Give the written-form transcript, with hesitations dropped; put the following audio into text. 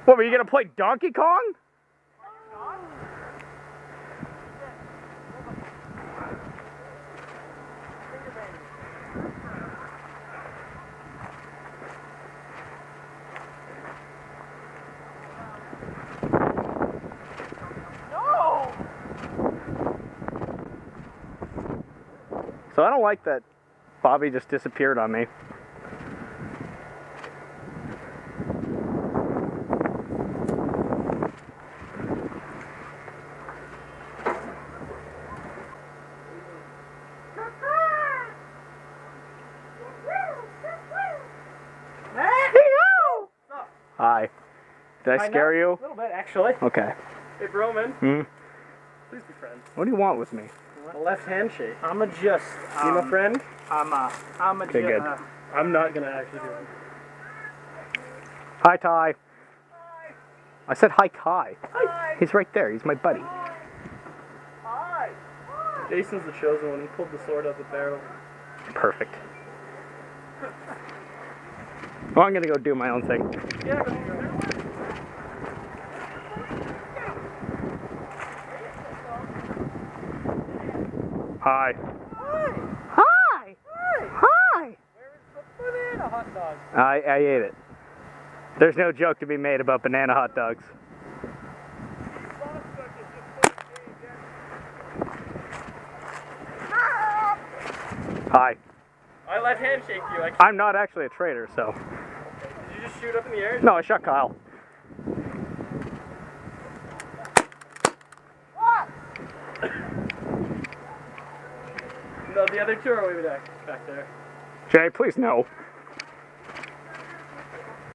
What, were you gonna play Donkey Kong? No! So I don't like that Bobby just disappeared on me. Hi. Did I scare you? A little bit, actually. Okay. Hey, Broman. Hmm? Please be friends. What do you want with me? A left handshake. I'm a just. You my friend? I'm a Okay, good. I'm not gonna actually do it. Hi, Ty. Hi. I said hi, Ty. Hi. He's right there. He's my buddy. Hi. Jason's the chosen one. He pulled the sword out the barrel. Perfect. Well, I'm gonna go do my own thing. Yeah, but Hi. Hi. Hi. Hi. Hi. Where is the banana hot dog? I ate it. There's no joke to be made about banana hot dogs. Hi. I left handshake you. I'm not actually a traitor, so. Did you just shoot up in the air? No, I shot Kyle. No, the other two are way back there. Jay, please no.